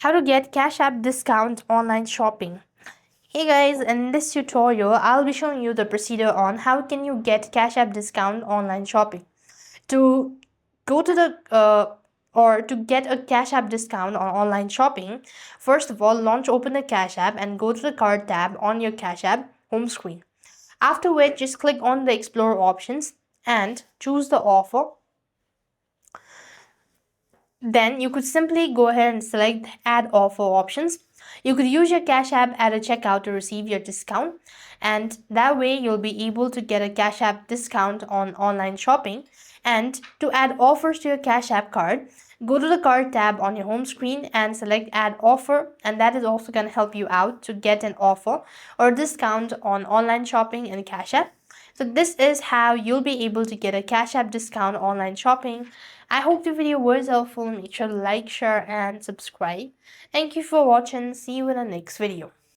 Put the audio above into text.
How to get Cash App discount online shopping. Hey guys, in this tutorial, I'll be showing you the procedure on how can you get Cash App discount online shopping. To go to the or to get a Cash App discount on online shopping, first of all, open the Cash App and go to the card tab on your Cash App home screen. After which, just click on the Explore options and choose the offer. Then you could simply go ahead and select add offer options. You could use your Cash App at a checkout to receive your discount, and that way you'll be able to get a Cash App discount on online shopping. And to add offers to your Cash App card, go to the card tab on your home screen and select add offer, and that is also going to help you out to get an offer or discount on online shopping and Cash App. So this is how you'll be able to get a Cash App discount online shopping. I hope the video was helpful. Make sure to like, share and subscribe. Thank you for watching. See you in the next video.